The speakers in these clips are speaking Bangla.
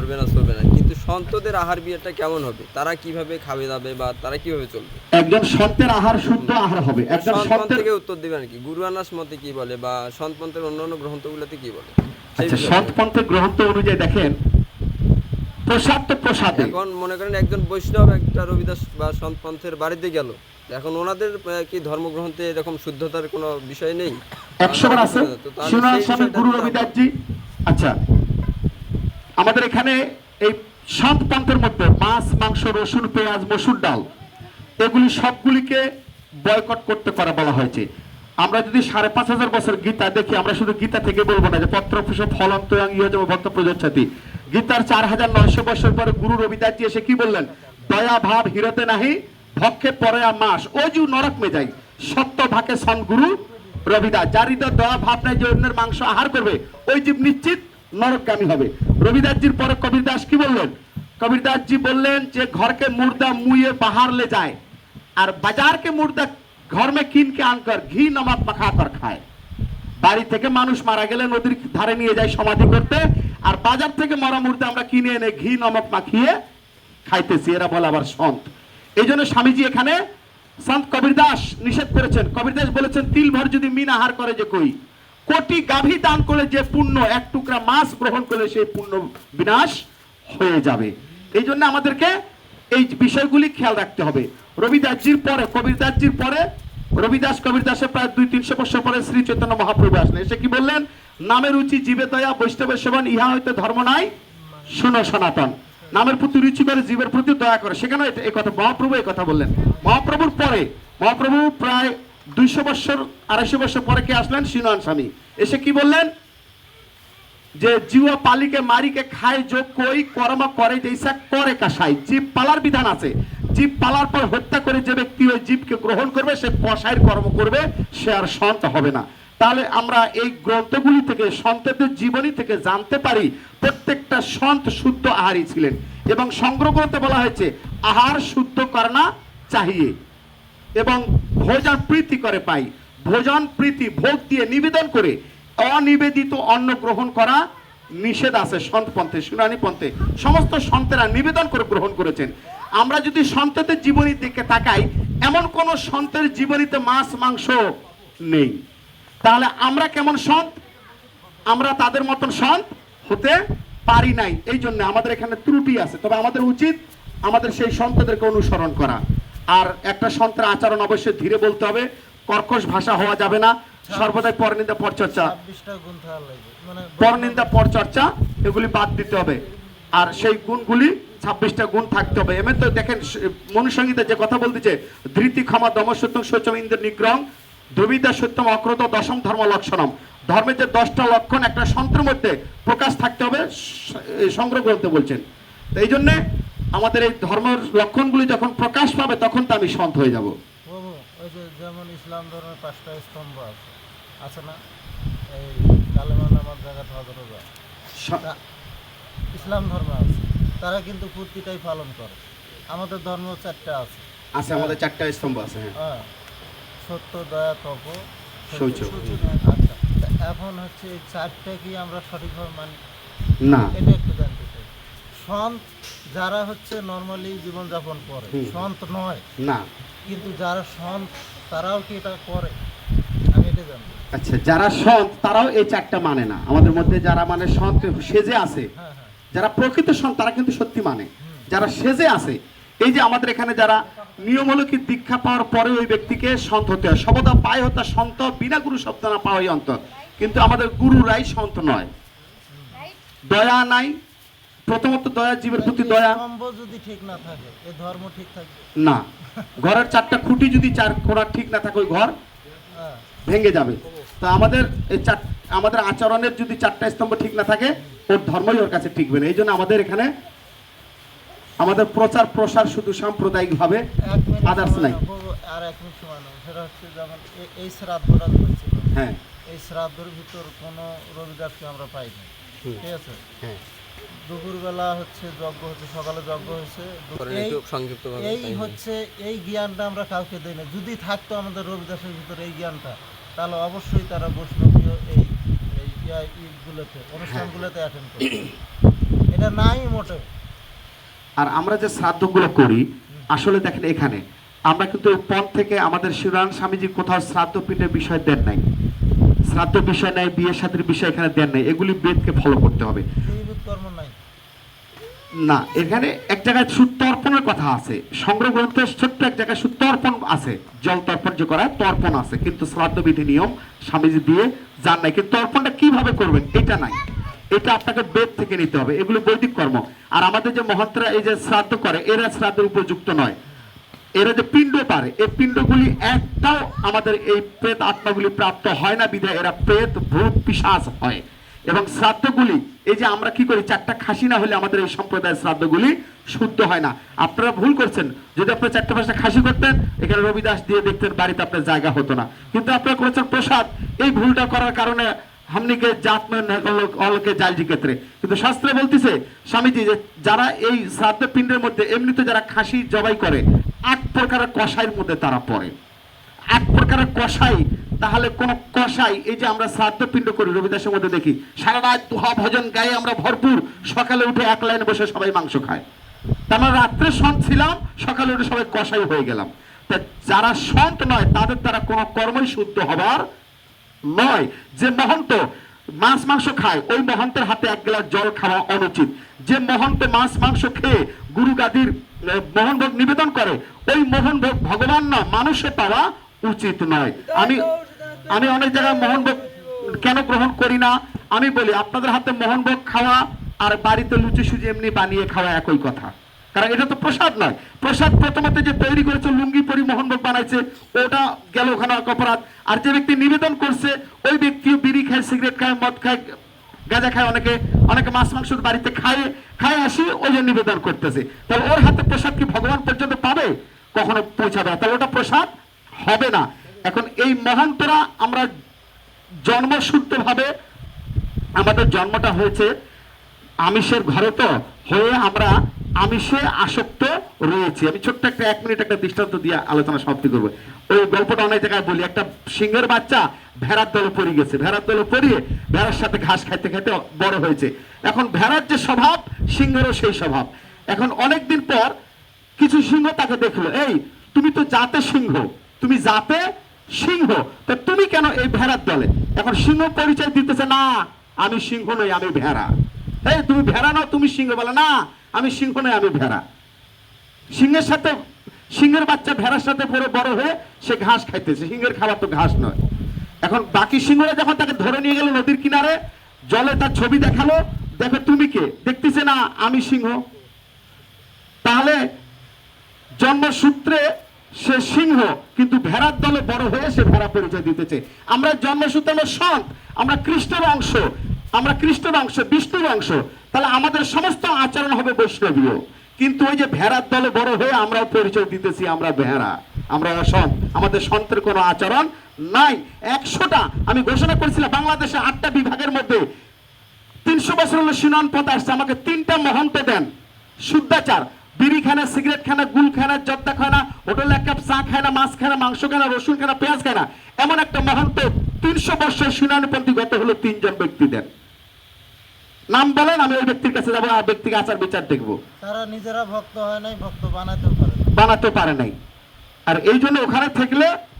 চলবে না চলবে না, কিন্তু সন্তদের আহার বিহারটা কেমন হবে, তারা কিভাবে খাবে দাবে বা তারা কিভাবে চলবে? একজন সন্তের আহার শুদ্ধ আহার হবে। একজন সন্তপন্থ সন্তের থেকে উত্তর দিবেন কি, গুরু আনাস মতে কি বলে বা সন্তপন্থের অন্যান্য গ্রন্থগুলোতে কি বলে? আচ্ছা, সন্তপন্থের গ্রন্থ অনুযায়ী দেখেন, প্রসাদ তো প্রসাদে। এখন মনে করেন একজন বৈষ্ণব একটা রবিদাস বা সন্তপন্থের বাড়িতে গেল, এখন ওনাদের কি ধর্মগ্রন্থে এরকম শুদ্ধতার কোনো বিষয় নেই? 100বার আছে। শুনুন স্বামী গুরু রবিদাসজি, আচ্ছা আমাদের এখানে এই সন্তপন্থের মধ্যে মাছ, মাংস, রসুন, পেঁয়াজ, মসুর ডাল এগুলি সবগুলিকে বয়কট করতে করা বলা হয়েছে। আমরা যদি 5,500 বছর গীতা দেখি, আমরা শুধু গীতা থেকে বলবো না যে পত্র ফলন্ত ভক্ত প্রযোজ্যতি, গীতার 4,900 বছর পরে গুরু রবিদাসজি এসে কি বললেন? দয়া ভাব হিরতে নাহি ভক্ষে পরে মাস ওজু নরক মে যাই, সত্য ভাকে সন গুরু রবিদাস। যার হৃদয় দয়া ভাব নাই, যে অন্যের মাংস আহার করবে, ওই জীব নিশ্চিত নরকগামী হবে। রবিদাসজির পরে কবিরদাস কি বললেন? কবিরদাসজি বললেন যে ঘরকে মুর্দা মুয়ে বাহার ले जाए আর বাজার কে মুর্দা ঘর মে কিন কে আনকর ঘি নমক মাখা কর খায়। বাড়ি থেকে মানুষ মারা গেলে নদীর ধারে নিয়ে যায় সমাধি করতে, আর বাজার থেকে মরা মুর্দা আমরা কিনে এনে ঘি নমক মাখিয়ে খাইতেছি। এরা বলে আবার সন্ত। এই জন্য স্বামীজি এখানে সন্ত কবিরদাস নিষেধ করেছেন। কবিরদাস বলেছেন তিল ভর যদি মিন আহার করে যে কই, কোটি গাভী দান করে যে পুণ্য, এক টুকরা মাছ গ্রহণ করলে সেই পুণ্য বিনাশ হয়ে যাবে। এই জন্য আমাদেরকে এই বিষয়গুলি খেয়াল রাখতে হবে। রবিদাসজির পরে, কবিরদাসজির পরে রবিদাস কবিরদাসের প্রায় 200-300 বছর পরে শ্রী চৈতন্য মহাপ্রভু আসলেন। এসে কি বললেন? নামের রুচি জীবে দয়া বৈষ্ণবের সেবন, ইহা হইতে ধর্ম নাই শুনো সনাতন। নামের প্রতি রুচি করে, জীবের প্রতি দয়া করে, সেখানে এই কথা মহাপ্রভু এই কথা বললেন। মহাপ্রভুর পরে, মহাপ্রভু প্রায় 200 বছর 250 বছর পরে কে আসলেন? সিনহান স্বামী। এসে কি বললেন? যে জীবা পালিকে মারিকে খায় যোগ কই কর্ম করে জৈসা করে কাসাই। জীব পালার বিধান আছে। জীব পালার পর হত্যা করে যে ব্যক্তি ওই জীবকে গ্রহণ করবে, সে কসাইয়ের কর্ম করবে, সে আর সন্ত হবে না। তাহলে আমরা এই গ্রন্থগুলি থেকে, সন্তদের জীবনী থেকে জানতে পারি প্রত্যেকটা সন্ত শুদ্ধ আহারই ছিলেন। এবং সংগ্রহ করতে বলা হয়েছে আহার শুদ্ধ করনা চাহিয়ে, এবং ভোজন প্রীতি করে পাই। ভোজন প্রীতি ভোগ দিয়ে নিবেদন করে অনিবেদিত অন্ন গ্রহণ করা নিষেধ আছে সন্তপন্থে, শুনানি পন্থে। সমস্ত সন্তেরা নিবেদন করে গ্রহণ করেছেন। আমরা যদি সন্তদের জীবনীর দিকে তাকাই, এমন কোন সন্তের জীবনীতে মাছ মাংস নেই। তাহলে আমরা কেমন সন্ত? আমরা তাদের মতন সন্ত হতে পারি নাই। এই জন্য আমাদের এখানে ত্রুটি আছে। তবে আমাদের উচিত আমাদের সেই সন্তদেরকে অনুসরণ করা। আর একটা সন্তের আচরণ অবশ্যই ধীরে বলতে হবে, কর্কশ ভাষা হওয়া যাবে না, সর্বদাই পরনিন্দা পরচর্চা, পরনিন্দা পরচর্চা এগুলি বাদ দিতে হবে। আর সেই গুণগুলি 26টা গুণ থাকতে হবে। এমন তো দেখেন মনুসংহিতে যে কথা বলতেছে, ধৃতি ক্ষমা দম সত্যম শৌচম ইন্দ্র নিগ্রহং দ্রবিদা সত্যম অক্রোধ দশম ধর্ম লক্ষণম। ধর্মের যে 10টা লক্ষণ একটা সন্তের মধ্যে প্রকাশ থাকতে হবে, সংগ্রহ গ্রন্থে বলছেন। এই জন্যে আমাদের এই ধর্মের লক্ষণগুলি যখন প্রকাশ পাবে, তখন তো আমি সন্ত হয়ে যাব। ওই যে যেমন ইসলাম ধর্মের 5টা স্তম্ভ আছে না, এই কালেমা নামার জায়গাটা হজর ইসলাম ধর্ম আছে, তারা কিন্তু প্রতিটাই পালন করে। আমাদের ধর্ম 4টা আছে। আছে, আমাদের 4টা স্তম্ভ আছে। হ্যাঁ, সত্য, দয়া, তপ, শৌচ। আচ্ছা, এখন হচ্ছে এই 4টা কি আমরা সঠিকভাবে মানি না? এটা একটু জানতে চাই। সন্ত যারা হচ্ছে নর্মালি জীবনযাপন করে, সন্ত নয় না, কিন্তু যারা সন্ত তারাও কি এটা করে, আমি এটা জানবো। আচ্ছা, যারা সন্ত তারাও এই 4টা মানে না। আমাদের মধ্যে যারা মানে সন্ত সেজে আছে, যারা প্রকৃত সন্ত, তারা কিন্তু সত্যি মানে। যারা সেজে আছে, এই যে আমাদের এখানে যারা নিয়মলৌকিক দীক্ষা পাওয়ার পরে ওই ব্যক্তিকে সন্ত হতে হয়। সবদা পায় হতা সন্ত, বিনা গুরু শব্দ না পাওয়াই অন্ত। কিন্তু আমাদের গুরুরাই সন্ত নয়। দয়া নাই। প্রথমত দয়া, জীবের প্রতি দয়া। স্তম্ভ যদি ঠিক না থাকে, এই ধর্ম ঠিক থাকবে না। ঘরের 4টা খুঁটি যদি 4 কোণা ঠিক না থাকে, ওই ঘর ভেঙে যাবে। তো আমাদের এই আমাদের আচরণের যদি 4টা স্তম্ভ ঠিক না থাকে, ওর ধর্মই ওর কাছে টিকবে না। এই জন্য আমাদের এখানে আমাদের প্রচার প্রসার শুধু সাম্প্রদায়িক ভাবে, আদার্স নাই। আর এক মিনিট সময় নেই, সেটা হচ্ছে যেমন এই শ্রাদ্ধটা হচ্ছিল, হ্যাঁ, এই শ্রাদ্ধের ভিতর কোনো রবিদাসকে আমরা পাই না, ঠিক আছে? হ্যাঁ, দুপুরবেলা হচ্ছে যজ্ঞ হচ্ছে, সকালে যজ্ঞ হয়েছে, এই হচ্ছে এই জ্ঞানটা আমরা কাউকে দেই না। যদি থাকতো আমাদের রবিদাসের ভিতরে এই জ্ঞানটা, তাহলে অবশ্যই তারা বৈষ্ণবীয় এই ঈদগুলোতে, অনুষ্ঠানগুলোতে অ্যাটেন্ড করতো। এটা নাই মোটে। আর আমরা যে শ্রাদ্ধগুলো করি আসলে দেখেন এখানে আমরা কিন্তু ওই পথ থেকে আমাদের শিবনারায়ণ স্বামীজি কোথাও শ্রাদ্ধ পিণ্ডের বিষয় দেন নাই, শ্রাদ্ধ বিষয় নাই, বিয়ে শাদীর বিষয় এখানে দেন নাই, এগুলি বেদকে ফলো করতে হবে। জৈবিক কর্ম নাই না, এখানে এক জায়গায় সুতর্পণের কথা আছে, সংগ্রহ গ্রন্থে ছোট্ট এক জায়গায় সুতর্পণ আছে, জল তর্পণ যে করায় তর্পণ আছে, কিন্তু শ্রাদ্ধ বিধি নিয়ম স্বামীজি দিয়ে যান নাই। কিন্তু তর্পণটা কিভাবে করবেন এটা নাই, এটা আপনাকে বেদ থেকে নিতে হবে, এগুলো বৈদিক কর্ম। আর আমাদের যে মহন্তরা এই যে শ্রাদ্ধ করে এরা শ্রাদ্ধের উপযুক্ত নয়, এরা যে পিণ্ড পারে এই পিণ্ডগুলি একটাও আমাদের এই প্রেত আত্মাগুলি প্রাপ্ত হয় না, বিধায় এরা প্রেত ভূত পিশাচ হয়। এবং শ্রাদ্ধগুলি এই যে আমরা কি করি, 4টা খাসি না হলে আমাদের এই সম্প্রদায়ের শ্রাদ্ধগুলি শুদ্ধ হয় না। আপনারা ভুল করছেন, যদি আপনারা 4-5টা খাসি করতেন এখানে রবিদাস দিয়ে দেখতেন বাড়িতে আপনার জায়গা হতো না, কিন্তু আপনারা করেছেন প্রসাদ। এই ভুলটা করার কারণে हमनिके जात में अलके जालजी क्षेत्रे किन्तु शास्त्रे बोलतेছে স্বামীজি যে যারা এই শ্রাদ্ধ পিণ্ডের মধ্যে এমনিতে যারা খাসি জবাই করে 8 প্রকারের কষাইয়ের মধ্যে তারা পড়ে। 8 প্রকারের কষাই, তাহলে কোন কষাই এই যে আমরা শ্রাদ্ধ পিণ্ড করি রবিদাসের মধ্যে দেখি সারা রাত দোহা ভজন গায়ে আমরা ভরপুর, সকালে উঠে এক লাইনে বসে সবাই মাংস খায়। তারা রাত্রে সন্ত ছিলাম, সকালে উঠে সবাই কষাই হয়ে গেলাম। তা যারা সন্ত নয় তাদের দ্বারা কোনো কর্মই শুদ্ধ হবার নয়। যে মহন্ত মাছ মাংস খায় ওই মহন্তের হাতে 1 গ্লাস জল খাওয়া অনুচিত। যে মহন্ত মাছ মাংস খেয়ে গুরু গাদির মোহনভোগ নিবেদন করে ওই মোহনভোগ ভগবান না মানুষে পাওয়া উচিত নয়। আমি অনেক জায়গায় মোহনভোগ কেন গ্রহণ করি না আমি বলি, আপনাদের হাতে মোহনভোগ খাওয়া আর বাড়িতে লুচি সুজি এমনি বানিয়ে খাওয়া একই কথা, কারণ এটা তো প্রসাদ নয়। প্রসাদ প্রথমত যে তৈরি করেছে লুঙ্গি পরি মোহনভোগ বানাইছে ওটা গেল ওখানে অপরাধ। আর যে ব্যক্তি নিবেদন করছে ওই ব্যক্তি বিড়ি খায়, সিগারেট খায়, মদ খায়, গাঁজা খায়, অনেকে মাছ মাংস বাড়িতে খায় আসি ওই যে নিবেদন করতেছে, তাহলে ওর হাতে প্রসাদ কি ভগবান পর্যন্ত পাবে? কখনো পৌঁছাবে না, তাহলে ওটা প্রসাদ হবে না। এখন এই মহন্তরা আমরা জন্মশুদ্ধভাবে আমাদের জন্মটা হয়েছে আমিষের ঘরে, তো হয়ে আমরা আমিষে আসক্ত রয়েছে। আমি ছোট্ট একটা 1 মিনিট একটা দৃষ্টান্ত দিয়ে আলোচনা সমাপ্তি করবো। ওই গল্পটা অনেক জায়গায় বলি, একটা সিংহের বাচ্চা ভেড়ার দলে পড়ে গেছে, ভেড়ার দলে পড়িয়ে ভেড়ার সাথে ঘাস খাইতে খাইতে বড় হয়েছে। এখন ভেড়ার যে স্বভাব সিংহেরও সেই স্বভাব। এখন অনেকদিন পর কিছু সিংহ তাকে দেখলো, এই তুমি তো জাতে সিংহ, তুমি জাতে সিংহ, তা তুমি কেন এই ভেড়ার দলে? এখন সিংহ পরিচয় দিতেছে, না আমি সিংহ নই আমি ভেড়া। এই তুমি ভেড়া নাও তুমি সিংহ, বলে না আমি সিংহ নই আমি ভেড়া। সিংহের বাচ্চা ভেড়ার সাথে পরে বড় হয়ে সে ঘাস খাইতেছে, সিংহের খাবার তো ঘাস নয়। এখন বাকি সিংহরা যখন তাকে ধরে নিয়ে গেল নদীর কিনারে, জলে তার ছবি দেখালো, দেখো তুমি কে? দেখতেছে না আমি সিংহ। তাহলে জন্মসূত্রে সে সিংহ, কিন্তু ভেড়ার দলে বড় হয়ে সে ভেড়া পরিচয় দিতেছে। আমরা জন্মসূত্রে আমরা সন্ত, আমরা কৃষ্ণের অংশ, আমরা কৃষ্ণের অংশ, বিষ্ণুর অংশ, তাহলে আমাদের সমস্ত আচরণ হবে বৈষ্ণবীয়। কিন্তু ওই যে ভেড়ার দলে বড় হয়ে আমরাও পরিচয় দিতেছি আমরা ভেড়া, আমরা অসন্ত, আমাদের সন্তের কোনো আচরণ নাই। 100টা আমি ঘোষণা করেছিলাম বাংলাদেশে 8টা বিভাগের মধ্যে 300 বছর হলো সিনন পথ আসছে, আমাকে 3টা মহন্ত দেন। শুদ্ধাচার, বিড়ি খায় না, সিগারেট খায় না, গুল খায় না, জর্দা খায় না, হোটেলে 1 কাপ চা খায় না, মাছ খায় না, মাংস খায় না, রসুন খায় না, পেঁয়াজ খায় না, এমন একটা মহন্ত 300 বছর সিনানপন্থী গত হলো 3 জন ব্যক্তি দেন। নাম বলেন, আমি ওই ব্যক্তির কাছে যাবো আর ব্যক্তিকে আচার বিচার দেখবো। তারা নিজেরা ভক্ত হয় নাই, ভক্ত বানাতে পারে নাই। আর এই জন্য ওখানে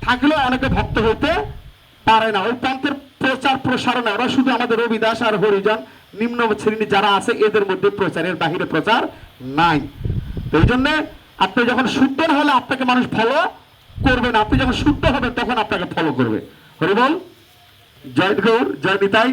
থাকলেও অনেকে ভক্ত হতে পারে না। ওই পন্থের প্রচার প্রসারণে ওরা শুধু আমাদের রবিদাস আর হরিজন নিম্ন শ্রেণী যারা আছে এদের মধ্যে প্রচারের বাহিরে প্রচার নাই। তো এই জন্য আপনি যখন শুদ্ধ হলে আপনাকে মানুষ ফলো করবে না, আপনি যখন শুদ্ধ হবেন তখন আপনাকে ফলো করবে। হরি বল, জয় গৌর, জয় নিতাই।